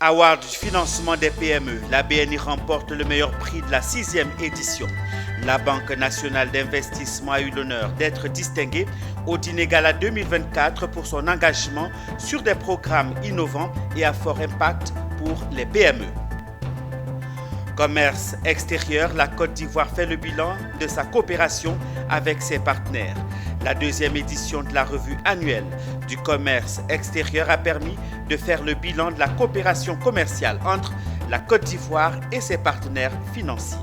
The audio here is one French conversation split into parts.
Award du financement des PME, la BNI remporte le meilleur prix de la 6e édition. La Banque nationale d'investissement a eu l'honneur d'être distinguée au Dîner Gala 2024 pour son engagement sur des programmes innovants et à fort impact pour les PME. Commerce extérieur, la Côte d'Ivoire fait le bilan de sa coopération avec ses partenaires. La 2e édition de la revue annuelle du commerce extérieur a permis de faire le bilan de la coopération commerciale entre la Côte d'Ivoire et ses partenaires financiers.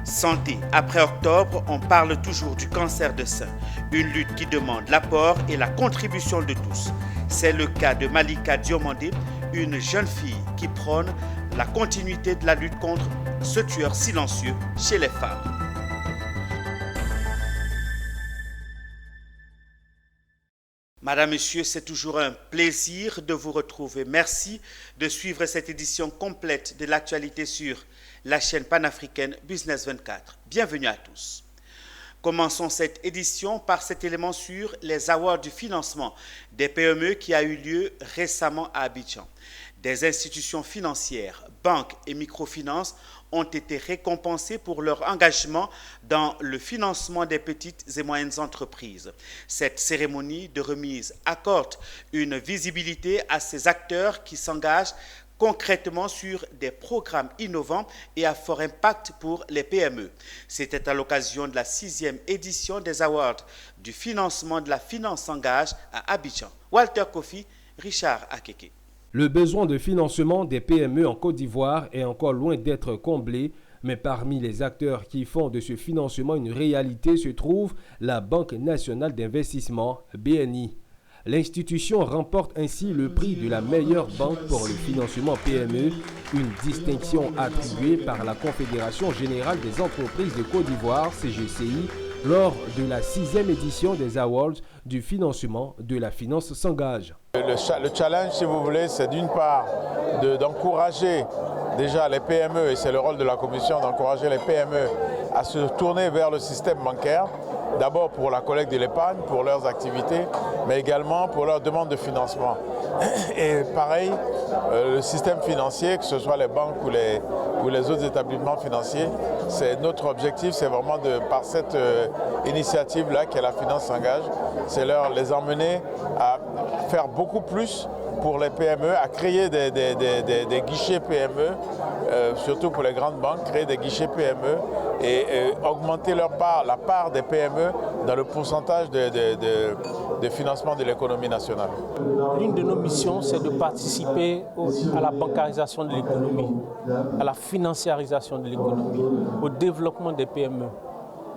Santé. Après octobre, on parle toujours du cancer de sein, une lutte qui demande l'apport et la contribution de tous. C'est le cas de Malika Diomandé, une jeune fille qui prône la continuité de la lutte contre ce tueur silencieux chez les femmes. Madame, Monsieur, c'est toujours un plaisir de vous retrouver. Merci de suivre cette édition complète de l'actualité sur la chaîne panafricaine Business 24. Bienvenue à tous. Commençons cette édition par cet élément sur les awards du financement des PME qui a eu lieu récemment à Abidjan. Des institutions financières, banques et microfinances ont été récompensées pour leur engagement dans le financement des petites et moyennes entreprises. Cette cérémonie de remise accorde une visibilité à ces acteurs qui s'engagent concrètement sur des programmes innovants et à fort impact pour les PME. C'était à l'occasion de la 6e édition des Awards du financement de la finance s'engage à Abidjan. Walter Kofi, Richard Akeke. Le besoin de financement des PME en Côte d'Ivoire est encore loin d'être comblé, mais parmi les acteurs qui font de ce financement une réalité se trouve la Banque nationale d'investissement, BNI. L'institution remporte ainsi le prix de la meilleure banque pour le financement PME, une distinction attribuée par la Confédération générale des entreprises de Côte d'Ivoire, CGCI, lors de la 6e édition des Awards du financement de la finance s'engage. Le challenge, si vous voulez, c'est d'une part d'encourager déjà les PME, et c'est le rôle de la Commission d'encourager les PME à se tourner vers le système bancaire, d'abord pour la collecte de l'épargne, pour leurs activités, mais également pour leurs demandes de financement. Et pareil, le système financier, que ce soit les banques ou les autres établissements financiers, c'est notre objectif, c'est vraiment par cette initiative-là qu'est la finance s'engage, c'est les emmener à faire beaucoup plus pour les PME, à créer des guichets PME, surtout pour les grandes banques, créer des guichets PME et augmenter la part des PME dans le pourcentage de financement de l'économie nationale. L'une de nos missions, c'est de participer à la bancarisation de l'économie, à la financiarisation de l'économie, au développement des PME.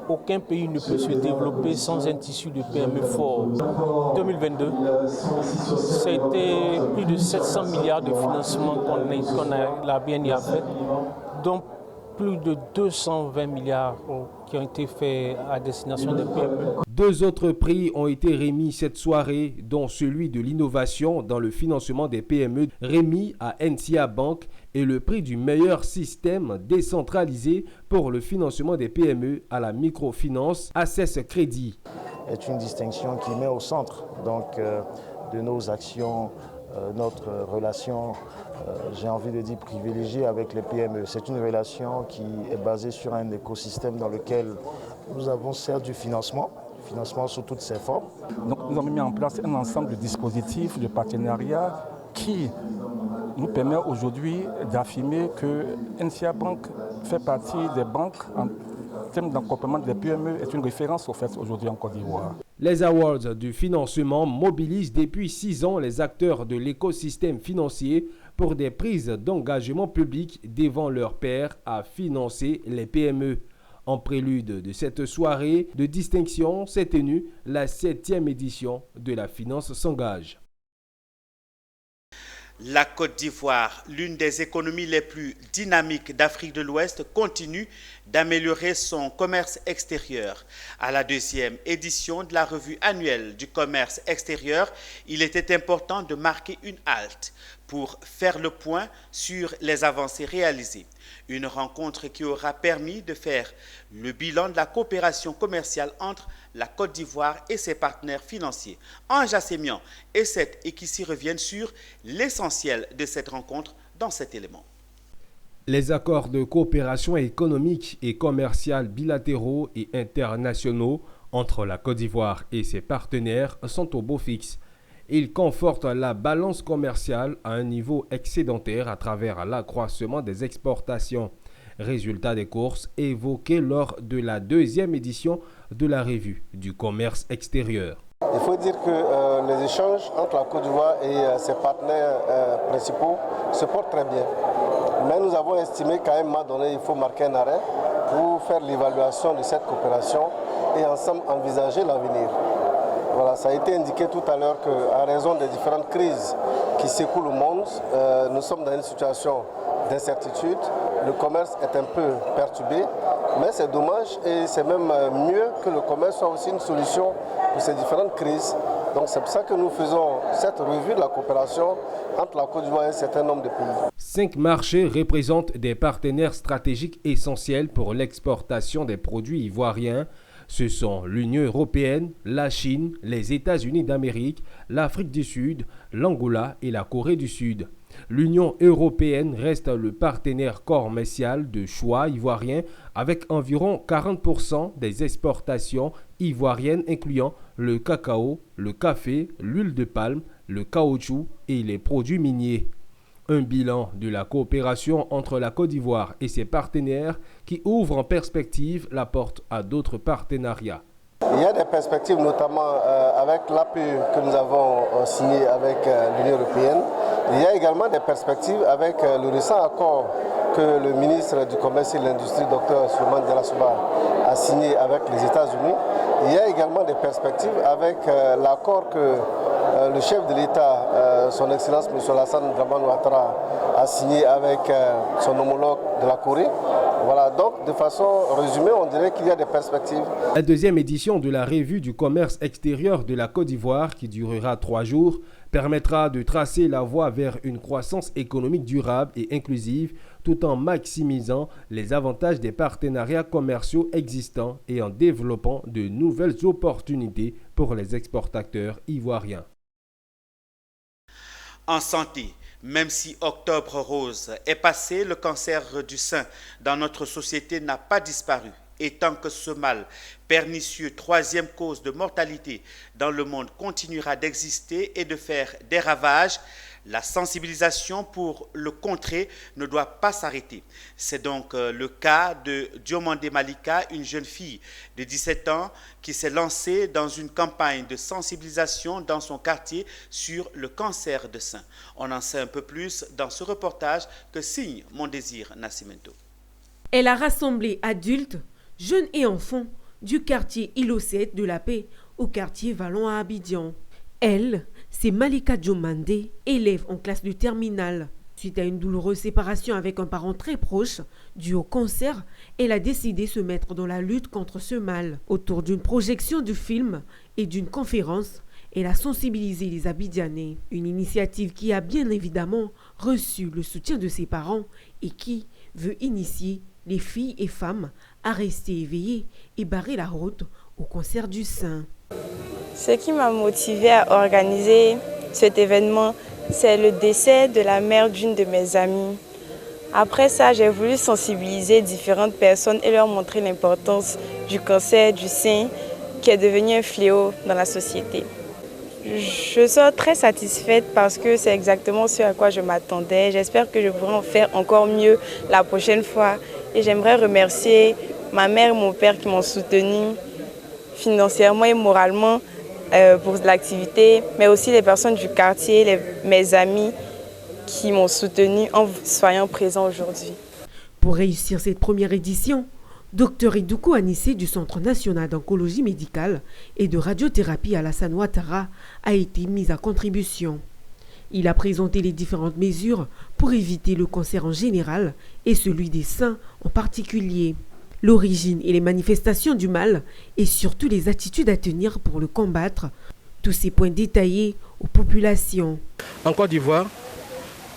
Aucun pays ne peut se développer sans un tissu de PME fort. En 2022, c'était plus de 700 milliards de financements la BNI a fait, dont plus de 220 milliards qui ont été faits à destination des PME. 2 autres prix ont été remis cette soirée, dont celui de l'innovation dans le financement des PME remis à NCA Bank et le prix du meilleur système décentralisé pour le financement des PME à la microfinance Access Crédit. C'est une distinction qui met au centre de nos actions notre relation, j'ai envie de dire, privilégiée avec les PME. C'est une relation qui est basée sur un écosystème dans lequel nous avons certes du financement sous toutes ses formes. Donc nous avons mis en place un ensemble de dispositifs, de partenariats qui nous permet aujourd'hui d'affirmer que NCA Bank fait partie des banques en termes d'accompagnement des PME, est une référence au fait aujourd'hui en Côte d'Ivoire. Les Awards du financement mobilisent depuis 6 ans les acteurs de l'écosystème financier pour des prises d'engagement public devant leurs pairs à financer les PME. En prélude de cette soirée de distinction s'est tenue la 7e édition de la finance s'engage. La Côte d'Ivoire, l'une des économies les plus dynamiques d'Afrique de l'Ouest, continue d'améliorer son commerce extérieur. À la 2e édition de la revue annuelle du commerce extérieur, il était important de marquer une halte pour faire le point sur les avancées réalisées. Une rencontre qui aura permis de faire le bilan de la coopération commerciale entre la Côte d'Ivoire et ses partenaires financiers. Ange Assémian et Seth Ekissi reviennent sur l'essentiel de cette rencontre dans cet élément. Les accords de coopération économique et commerciale bilatéraux et internationaux entre la Côte d'Ivoire et ses partenaires sont au beau fixe. Ils confortent la balance commerciale à un niveau excédentaire à travers l'accroissement des exportations. Résultat des courses évoqués lors de la 2e édition de la revue du commerce extérieur. Il faut dire que les échanges entre la Côte d'Ivoire et ses partenaires principaux se portent très bien. Mais nous avons estimé qu'à un moment donné, il faut marquer un arrêt pour faire l'évaluation de cette coopération et ensemble envisager l'avenir. Voilà, ça a été indiqué tout à l'heure qu'à raison des différentes crises qui secouent le monde, nous sommes dans une situation d'incertitude. Le commerce est un peu perturbé, mais c'est dommage et c'est même mieux que le commerce soit aussi une solution pour ces différentes crises. Donc c'est pour ça que nous faisons cette revue de la coopération entre la Côte d'Ivoire et un certain nombre de pays. 5 marchés représentent des partenaires stratégiques essentiels pour l'exportation des produits ivoiriens. Ce sont l'Union européenne, la Chine, les États-Unis d'Amérique, l'Afrique du Sud, l'Angola et la Corée du Sud. L'Union européenne reste le partenaire commercial de choix ivoirien avec environ 40% des exportations ivoiriennes incluant le cacao, le café, l'huile de palme, le caoutchouc et les produits miniers. Un bilan de la coopération entre la Côte d'Ivoire et ses partenaires qui ouvre en perspective la porte à d'autres partenariats. Il y a des perspectives notamment avec l'APE que nous avons signé avec l'Union européenne. Il y a également des perspectives avec le récent accord que le ministre du Commerce et de l'Industrie, Dr Souleymane Delassouba, a signé avec les États-Unis. Il y a également des perspectives avec l'accord que le chef de l'État, son Excellence M. Alassane Dramane Ouattara, a signé avec son homologue de la Corée. Voilà, donc de façon résumée, on dirait qu'il y a des perspectives. La 2e édition de la revue du commerce extérieur de la Côte d'Ivoire, qui durera 3 jours, permettra de tracer la voie vers une croissance économique durable et inclusive, tout en maximisant les avantages des partenariats commerciaux existants et en développant de nouvelles opportunités pour les exportateurs ivoiriens. En santé, même si Octobre Rose est passé, le cancer du sein dans notre société n'a pas disparu. Et tant que ce mal pernicieux, 3e cause de mortalité dans le monde, continuera d'exister et de faire des ravages, la sensibilisation pour le contrer ne doit pas s'arrêter. C'est donc le cas de Diomandé Malika, une jeune fille de 17 ans qui s'est lancée dans une campagne de sensibilisation dans son quartier sur le cancer de sein. On en sait un peu plus dans ce reportage que signe Mondésir Nascimento. Elle a rassemblé adultes, jeunes et enfants du quartier Îlot 7 de la Paix au quartier Vallon à Abidjan. Elle, c'est Malika Diomandé, élève en classe de terminale. Suite à une douloureuse séparation avec un parent très proche, dû au cancer, elle a décidé de se mettre dans la lutte contre ce mal. Autour d'une projection de film et d'une conférence, elle a sensibilisé les Abidjanais. Une initiative qui a bien évidemment reçu le soutien de ses parents et qui veut initier les filles et femmes à rester éveillées et barrer la route au cancer du sein. Ce qui m'a motivée à organiser cet événement, c'est le décès de la mère d'une de mes amies. Après ça, j'ai voulu sensibiliser différentes personnes et leur montrer l'importance du cancer du sein qui est devenu un fléau dans la société. Je suis très satisfaite parce que c'est exactement ce à quoi je m'attendais. J'espère que je pourrai en faire encore mieux la prochaine fois. Et j'aimerais remercier ma mère et mon père qui m'ont soutenue financièrement et moralement pour l'activité, mais aussi les personnes du quartier, mes amis qui m'ont soutenue en soyant présents aujourd'hui. Pour réussir cette première édition, Dr Idoukou Anissé du Centre national d'oncologie médicale et de radiothérapie Alassane Ouattara a été mis à contribution. Il a présenté les différentes mesures pour éviter le cancer en général et celui des seins en particulier. L'origine et les manifestations du mal et surtout les attitudes à tenir pour le combattre. Tous ces points détaillés aux populations. En Côte d'Ivoire,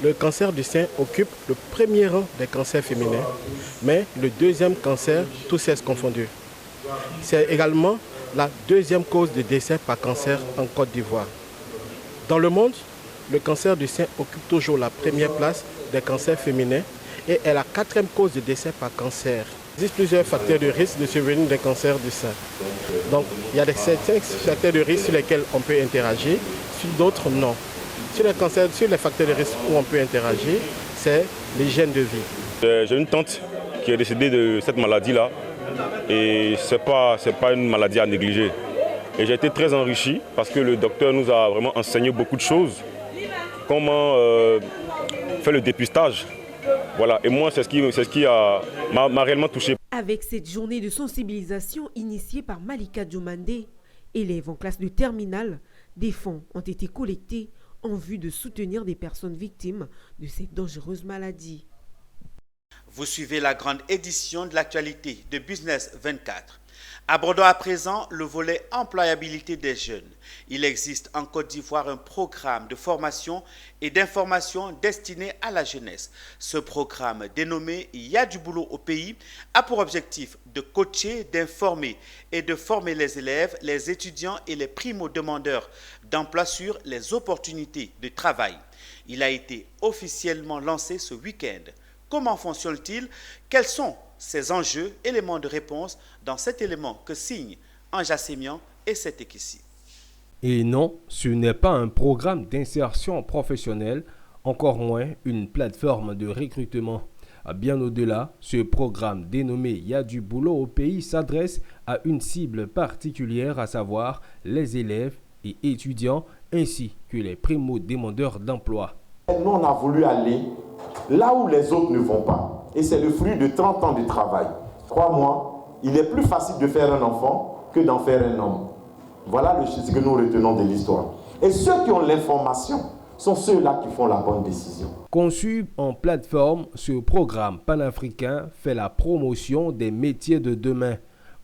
le cancer du sein occupe le premier rang des cancers féminins, mais le deuxième cancer, tous sexes confondus. C'est également la deuxième cause de décès par cancer en Côte d'Ivoire. Dans le monde, le cancer du sein occupe toujours la première place des cancers féminins et est la quatrième cause de décès par cancer. Il existe plusieurs facteurs de risque de survenue des cancers du sein. Donc, il y a certains facteurs de risque sur lesquels on peut interagir, sur d'autres non. Sur les facteurs de risque où on peut interagir, c'est l'hygiène de vie. J'ai une tante qui est décédée de cette maladie-là et ce n'est pas une maladie à négliger. Et j'ai été très enrichi parce que le docteur nous a vraiment enseigné beaucoup de choses. Comment faire le dépistage. Voilà. Et moi, c'est ce qui m'a réellement touché. Avec cette journée de sensibilisation initiée par Malika Djomandé, élève en classe de terminale, des fonds ont été collectés en vue de soutenir des personnes victimes de cette dangereuse maladie. Vous suivez la grande édition de l'actualité de Business 24. Abordons à présent le volet employabilité des jeunes. Il existe en Côte d'Ivoire un programme de formation et d'information destiné à la jeunesse. Ce programme, dénommé « Il y a du boulot au pays », a pour objectif de coacher, d'informer et de former les élèves, les étudiants et les primo-demandeurs d'emploi sur les opportunités de travail. Il a été officiellement lancé ce week-end. Comment fonctionne-t-il? Quels sont ces enjeux? Éléments de réponse dans cet élément que signe Anja Sémian et Setekissi. Et non, ce n'est pas un programme d'insertion professionnelle, encore moins une plateforme de recrutement. Bien au-delà, ce programme dénommé « Il y a du boulot au pays » s'adresse à une cible particulière, à savoir les élèves et étudiants ainsi que les primo-demandeurs d'emploi. Nous, on a voulu aller là où les autres ne vont pas. Et c'est le fruit de 30 ans de travail. Crois-moi, il est plus facile de faire un enfant que d'en faire un homme. Voilà ce que nous retenons de l'histoire. Et ceux qui ont l'information sont ceux-là qui font la bonne décision. Conçu en plateforme, ce programme panafricain fait la promotion des métiers de demain.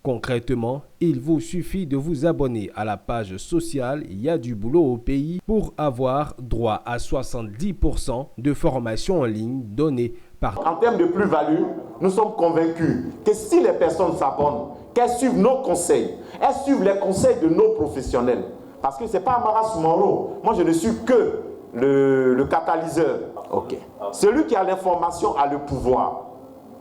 Concrètement, il vous suffit de vous abonner à la page sociale « Il y a du boulot au pays » pour avoir droit à 70% de formation en ligne donnée par... En termes de plus-value, nous sommes convaincus que si les personnes s'abonnent, qu'elles suivent nos conseils, elles suivent les conseils de nos professionnels. Parce que ce n'est pas Amara Soumaro. Moi, je ne suis que le catalyseur. Okay. Celui qui a l'information a le pouvoir.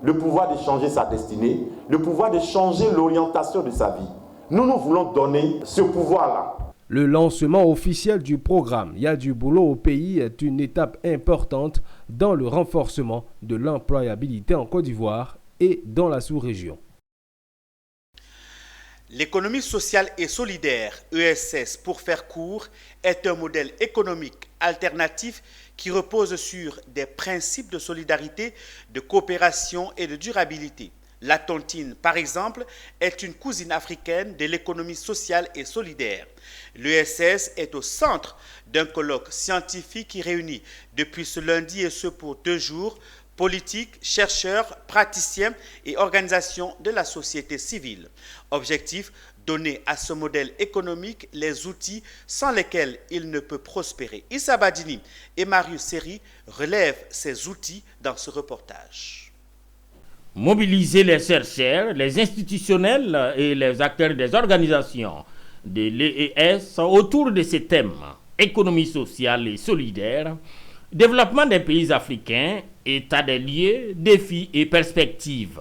Le pouvoir de changer sa destinée, le pouvoir de changer l'orientation de sa vie. Nous voulons donner ce pouvoir-là. Le lancement officiel du programme « Il y a du boulot au pays » est une étape importante dans le renforcement de l'employabilité en Côte d'Ivoire et dans la sous-région. L'économie sociale et solidaire, ESS pour faire court, est un modèle économique alternatif qui repose sur des principes de solidarité, de coopération et de durabilité. La tontine, par exemple, est une cousine africaine de l'économie sociale et solidaire. L'ESS est au centre d'un colloque scientifique qui réunit depuis ce lundi et ce pour 2 jours politiques, chercheurs, praticiens et organisations de la société civile. Objectif, donner à ce modèle économique les outils sans lesquels il ne peut prospérer. Issa Badini et Marius Seri relèvent ces outils dans ce reportage. Mobiliser les chercheurs, les institutionnels et les acteurs des organisations de l'EES autour de ces thèmes, économie sociale et solidaire, développement des pays africains, état des lieux, défis et perspectives.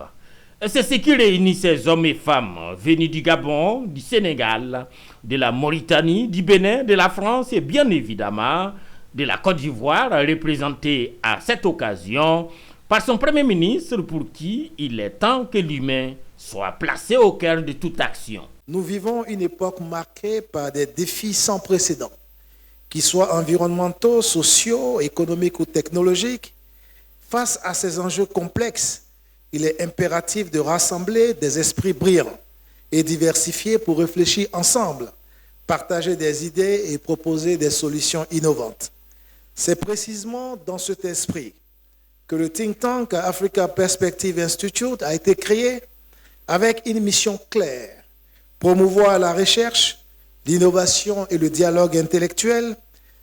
C'est ce qui réunit ces hommes et femmes venus du Gabon, du Sénégal, de la Mauritanie, du Bénin, de la France et bien évidemment de la Côte d'Ivoire, représentés à cette occasion par son Premier ministre pour qui il est temps que l'humain soit placé au cœur de toute action. Nous vivons une époque marquée par des défis sans précédent, qu'ils soient environnementaux, sociaux, économiques ou technologiques. Face à ces enjeux complexes, il est impératif de rassembler des esprits brillants et diversifiés pour réfléchir ensemble, partager des idées et proposer des solutions innovantes. C'est précisément dans cet esprit que le think tank Africa Perspective Institute a été créé avec une mission claire: promouvoir la recherche, l'innovation et le dialogue intellectuel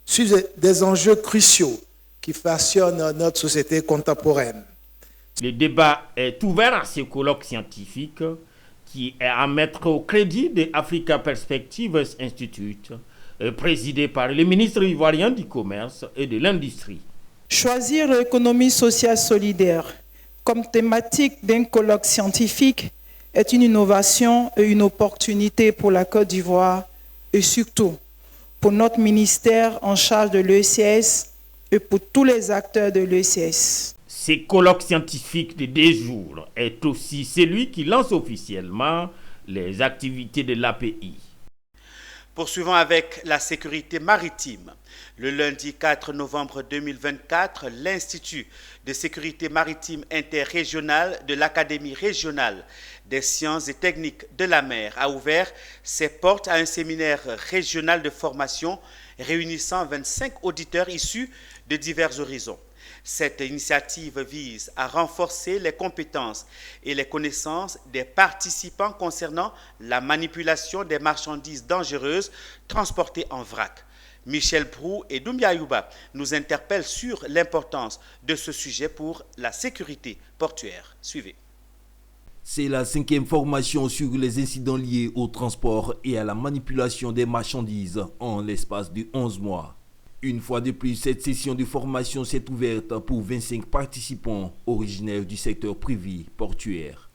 sur des enjeux cruciaux qui façonnent notre société contemporaine. Le débat est ouvert à ce colloque scientifique qui est à mettre au crédit de Africa Perspectives Institute, présidé par le ministre ivoirien du Commerce et de l'Industrie. Choisir l'économie sociale solidaire comme thématique d'un colloque scientifique est une innovation et une opportunité pour la Côte d'Ivoire et surtout pour notre ministère en charge de l'ECS et pour tous les acteurs de l'ECS. Ce colloque scientifique de 2 jours est aussi celui qui lance officiellement les activités de l'API. Poursuivons avec la sécurité maritime. Le lundi 4 novembre 2024, l'Institut de sécurité maritime interrégionale de l'Académie régionale des sciences et techniques de la mer a ouvert ses portes à un séminaire régional de formation réunissant 25 auditeurs issus de divers horizons. Cette initiative vise à renforcer les compétences et les connaissances des participants concernant la manipulation des marchandises dangereuses transportées en vrac. Michel Prou et Doumbia Yuba nous interpellent sur l'importance de ce sujet pour la sécurité portuaire. Suivez. C'est la 5e formation sur les incidents liés au transport et à la manipulation des marchandises en l'espace de 11 mois. Une fois de plus, cette session de formation s'est ouverte pour 25 participants originaires du secteur privé portuaire.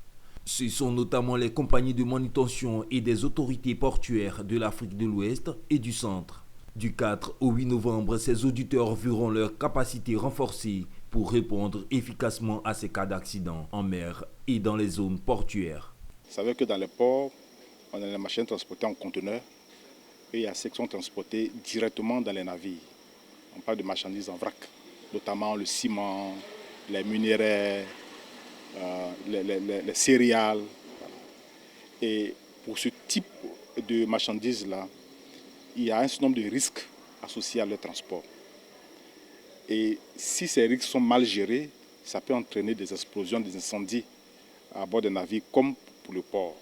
Ce sont notamment les compagnies de manutention et des autorités portuaires de l'Afrique de l'Ouest et du Centre. Du 4 au 8 novembre, ces auditeurs verront leur capacité renforcée pour répondre efficacement à ces cas d'accident en mer et dans les zones portuaires. Vous savez que dans les ports, on a les machines transportées en conteneurs et il y a ceux qui sont transportés directement dans les navires. On parle de marchandises en vrac, notamment le ciment, les minerais, les céréales. Et pour ce type de marchandises-là, il y a un certain nombre de risques associés à leur transport. Et si ces risques sont mal gérés, ça peut entraîner des explosions, des incendies à bord des navires comme pour le port.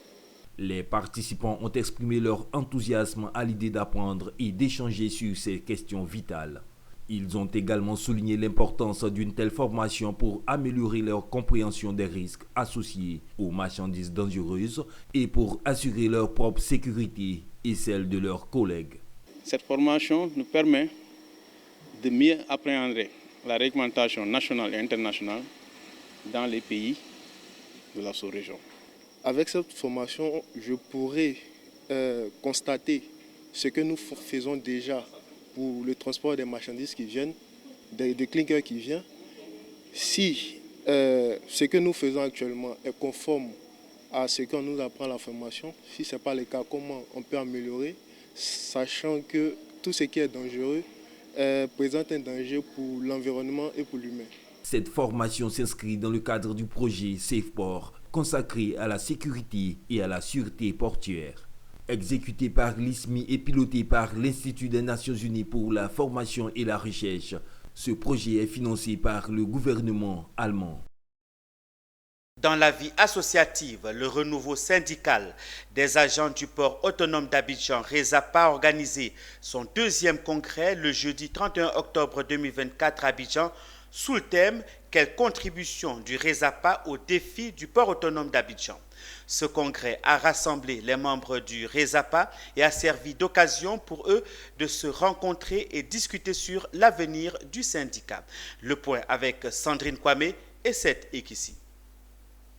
Les participants ont exprimé leur enthousiasme à l'idée d'apprendre et d'échanger sur ces questions vitales. Ils ont également souligné l'importance d'une telle formation pour améliorer leur compréhension des risques associés aux marchandises dangereuses et pour assurer leur propre sécurité et celle de leurs collègues. Cette formation nous permet de mieux appréhender la réglementation nationale et internationale dans les pays de la sous-région. Avec cette formation, je pourrais constater ce que nous faisons déjà pour le transport des marchandises qui viennent, des clinkers qui viennent. Si ce que nous faisons actuellement est conforme à ce qu'on nous apprend à la formation, si ce n'est pas le cas, comment on peut améliorer, sachant que tout ce qui est dangereux présente un danger pour l'environnement et pour l'humain. Cette formation s'inscrit dans le cadre du projet SafePort, consacré à la sécurité et à la sûreté portuaire. Exécuté par l'ISMI et piloté par l'Institut des Nations Unies pour la formation et la recherche, ce projet est financé par le gouvernement allemand. Dans la vie associative, le renouveau syndical des agents du port autonome d'Abidjan, RESAPA, a organisé son 2e congrès le jeudi 31 octobre 2024 à Abidjan sous le thème « Quelle contribution du RESAPA au défi du port autonome d'Abidjan ». Ce congrès a rassemblé les membres du RESAPA et a servi d'occasion pour eux de se rencontrer et discuter sur l'avenir du syndicat. Le point avec Sandrine Kwame et Seth Ekissi.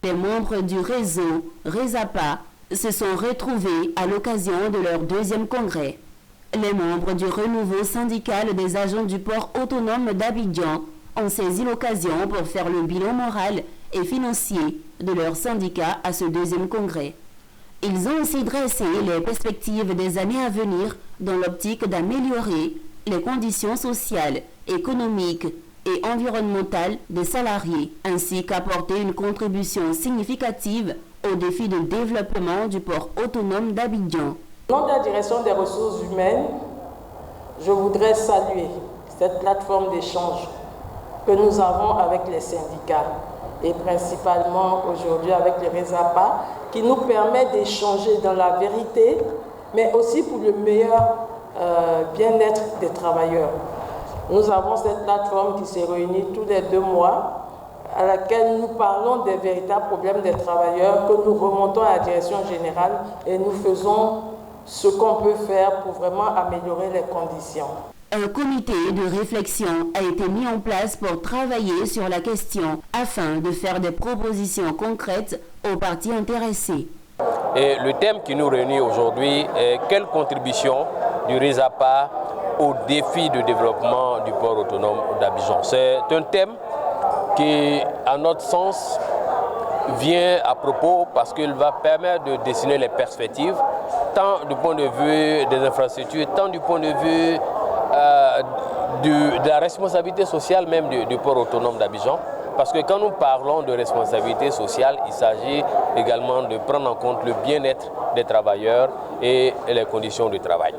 Les membres du réseau RESAPA se sont retrouvés à l'occasion de leur 2e congrès. Les membres du renouveau syndical des agents du port autonome d'Abidjan ont saisi l'occasion pour faire le bilan moral et financier de leur syndicat à ce 2e congrès. Ils ont aussi dressé les perspectives des années à venir dans l'optique d'améliorer les conditions sociales, économiques et environnementales des salariés, ainsi qu'apporter une contribution significative au défi de développement du port autonome d'Abidjan. Au nom de la direction des ressources humaines, je voudrais saluer cette plateforme d'échange que nous avons avec les syndicats et principalement aujourd'hui avec le RESAPA qui nous permet d'échanger dans la vérité mais aussi pour le meilleur bien-être des travailleurs. Nous avons cette plateforme qui se réunit tous les 2 mois, à laquelle nous parlons des véritables problèmes des travailleurs, que nous remontons à la direction générale et nous faisons ce qu'on peut faire pour vraiment améliorer les conditions. Un comité de réflexion a été mis en place pour travailler sur la question afin de faire des propositions concrètes aux parties intéressées. Et le thème qui nous réunit aujourd'hui est quelle contribution du RISAPA au défi de développement du port autonome d'Abidjan. C'est un thème qui, à notre sens, vient à propos parce qu'il va permettre de dessiner les perspectives, tant du point de vue des infrastructures, tant du point de vue de la responsabilité sociale même du port autonome d'Abidjan. Parce que quand nous parlons de responsabilité sociale, il s'agit également de prendre en compte le bien-être des travailleurs et les conditions de travail.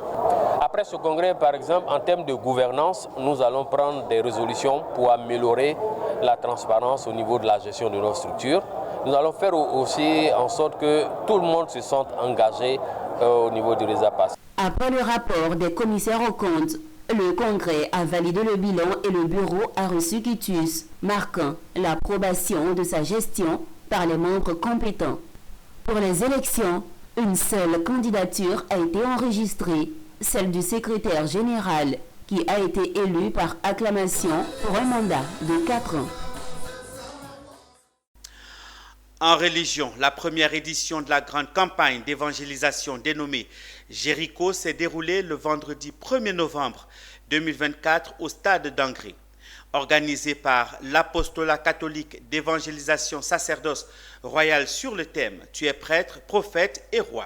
Après ce congrès, par exemple, en termes de gouvernance, nous allons prendre des résolutions pour améliorer la transparence au niveau de la gestion de nos structures. Nous allons faire aussi en sorte que tout le monde se sente engagé au niveau du RISAPA. Après le rapport des commissaires aux comptes, le Congrès a validé le bilan et le bureau a reçu quitus, marquant l'approbation de sa gestion par les membres compétents. Pour les élections, une seule candidature a été enregistrée, celle du secrétaire général, qui a été élu par acclamation pour un mandat de 4 ans. En religion, la première édition de la grande campagne d'évangélisation dénommée Jéricho s'est déroulée le vendredi 1er novembre 2024 au stade d'Angré. Organisée par l'apostolat catholique d'évangélisation sacerdoce royal sur le thème « Tu es prêtre, prophète et roi ».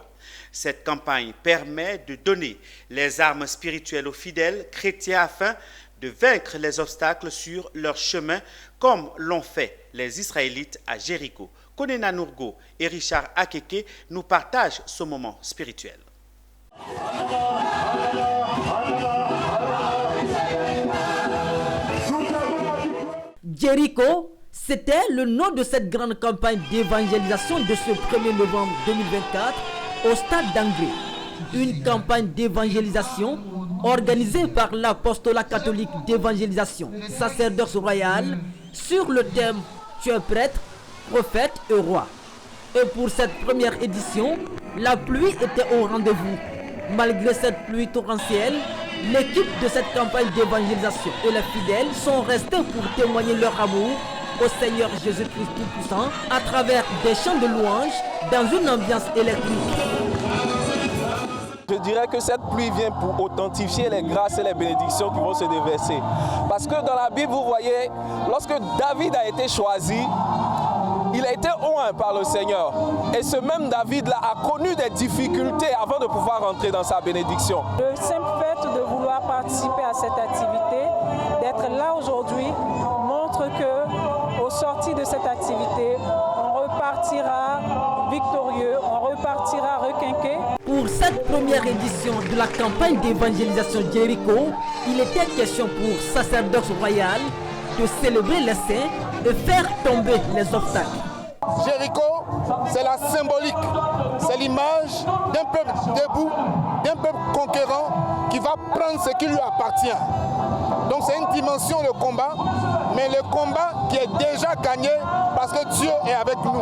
Cette campagne permet de donner les armes spirituelles aux fidèles chrétiens afin de vaincre les obstacles sur leur chemin comme l'ont fait les Israélites à Jéricho. Konena Nourgo et Richard Akeke nous partagent ce moment spirituel. Jéricho, c'était le nom de cette grande campagne d'évangélisation de ce 1er novembre 2024 au stade d'Angré. Une campagne d'évangélisation organisée par l'apostolat catholique d'évangélisation sacerdoce royal sur le thème « Tu es prêtre, prophète et roi ». Et pour cette première édition, la pluie était au rendez-vous. Malgré cette pluie torrentielle, l'équipe de cette campagne d'évangélisation et les fidèles sont restés pour témoigner leur amour au Seigneur Jésus-Christ Tout-Puissant à travers des chants de louanges dans une ambiance électrique. Je dirais que cette pluie vient pour authentifier les grâces et les bénédictions qui vont se déverser. Parce que dans la Bible, vous voyez, lorsque David a été choisi, il a été oint par le Seigneur. Et ce même David-là a connu des difficultés avant de pouvoir entrer dans sa bénédiction. Le simple fait de vouloir participer à cette activité, d'être là aujourd'hui, montre que au sorti de cette activité, on repartira victorieux, on repartira requinqué. Pour cette première édition de la campagne d'évangélisation Jéricho, il était question pour sacerdoce royal de célébrer les saints et faire tomber les obstacles. Jéricho, c'est la symbolique, c'est l'image d'un peuple debout, d'un peuple conquérant qui va prendre ce qui lui appartient. Donc c'est une dimension de combat, mais le combat qui est déjà gagné parce que Dieu est avec nous.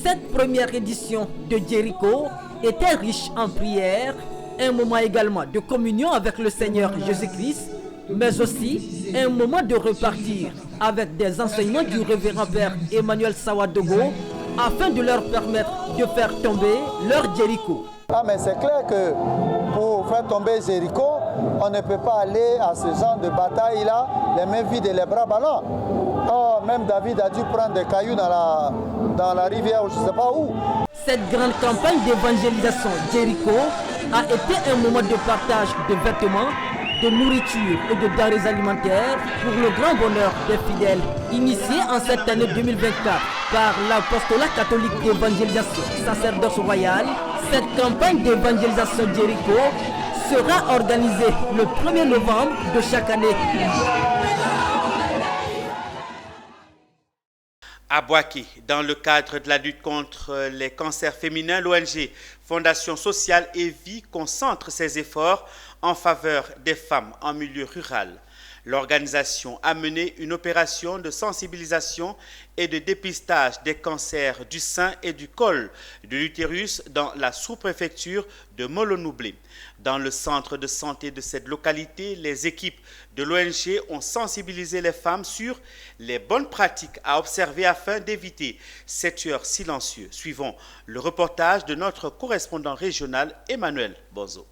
Cette première édition de Jéricho était riche en prières, un moment également de communion avec le Seigneur Jésus-Christ, mais aussi un moment de repartir avec des enseignements du révérend Père Emmanuel Sawadogo afin de leur permettre de faire tomber leur Jéricho. Ah mais c'est clair que pour faire tomber Jéricho, on ne peut pas aller à ce genre de bataille-là, les mains vides et les bras ballants. Oh, même David a dû prendre des cailloux dans la rivière ou je ne sais pas où. Cette grande campagne d'évangélisation Jéricho a été un moment de partage de vêtements, de nourriture et de denrées alimentaires pour le grand bonheur des fidèles. Initiée en cette année 2024 par l'apostolat catholique d'évangélisation sacerdoce royal, cette campagne d'évangélisation Jéricho sera organisée le 1er novembre de chaque année. À Boaké, dans le cadre de la lutte contre les cancers féminins, l'ONG Fondation Sociale et Vie concentre ses efforts en faveur des femmes en milieu rural. L'organisation a mené une opération de sensibilisation et de dépistage des cancers du sein et du col de l'utérus dans la sous-préfecture de Molo-Noublé. Dans le centre de santé de cette localité, les équipes de l'ONG ont sensibilisé les femmes sur les bonnes pratiques à observer afin d'éviter ces tueurs silencieux. Suivons le reportage de notre correspondant régional Emmanuel Bozo.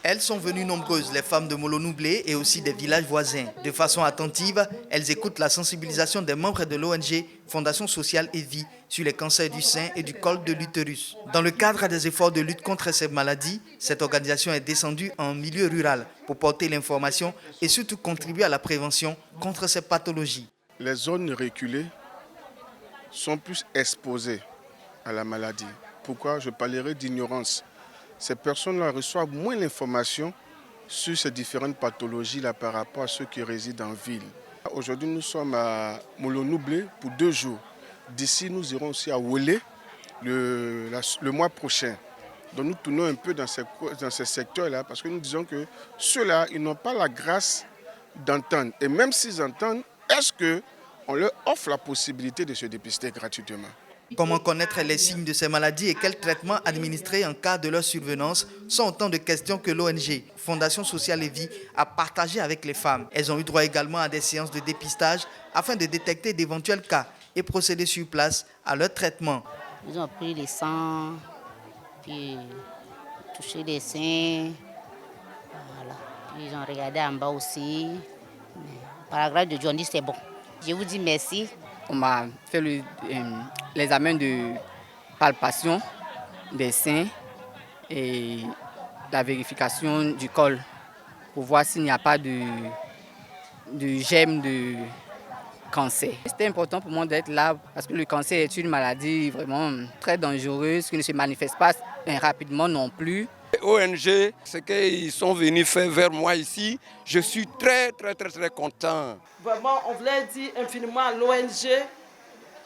Elles sont venues nombreuses, les femmes de Molo-Noublé et aussi des villages voisins. De façon attentive, elles écoutent la sensibilisation des membres de l'ONG Fondation Sociale et Vie sur les cancers du sein et du col de l'utérus. Dans le cadre des efforts de lutte contre ces maladies, cette organisation est descendue en milieu rural pour porter l'information et surtout contribuer à la prévention contre ces pathologies. Les zones reculées sont plus exposées à la maladie. Pourquoi je parlerai d'ignorance? Ces personnes-là reçoivent moins d'informations sur ces différentes pathologies-là par rapport à ceux qui résident en ville. Aujourd'hui, nous sommes à Molo-Noublé pour 2 jours. D'ici, nous irons aussi à Wolé le mois prochain. Donc nous tournons un peu dans ces secteurs-là parce que nous disons que ceux-là, ils n'ont pas la grâce d'entendre. Et même s'ils entendent, est-ce qu'on leur offre la possibilité de se dépister gratuitement? Comment connaître les signes de ces maladies et quels traitements administrer en cas de leur survenance sont autant de questions que l'ONG Fondation Sociale et Vie a partagées avec les femmes. Elles ont eu droit également à des séances de dépistage afin de détecter d'éventuels cas et procéder sur place à leur traitement. Ils ont pris les sangs, puis touché les seins, voilà. Puis ils ont regardé en bas aussi. Mais par la grâce de Dieu, on dit c'est bon. Je vous dis merci. On m'a fait l'examen de palpation des seins et la vérification du col pour voir s'il n'y a pas de germe de cancer. C'était important pour moi d'être là parce que le cancer est une maladie vraiment très dangereuse qui ne se manifeste pas rapidement non plus. ONG, ce qu'ils sont venus faire vers moi ici, je suis très content. Vraiment, on voulait dire infiniment à l'ONG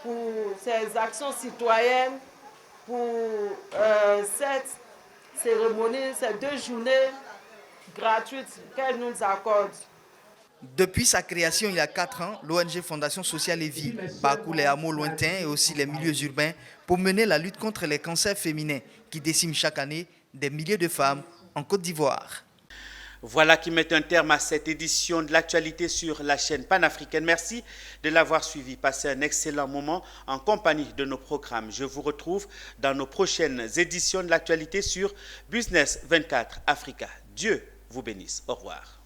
pour ses actions citoyennes, pour cette cérémonie, ces 2 journées gratuites qu'elle nous accorde. Depuis sa création il y a 4 ans, l'ONG Fondation Sociale et Vie parcourt les hameaux lointains et aussi les milieux urbains pour mener la lutte contre les cancers féminins qui déciment chaque année des milliers de femmes en Côte d'Ivoire. Voilà qui met un terme à cette édition de l'actualité sur la chaîne panafricaine. Merci de l'avoir suivi. Passez un excellent moment en compagnie de nos programmes. Je vous retrouve dans nos prochaines éditions de l'actualité sur Business 24 Africa. Dieu vous bénisse. Au revoir.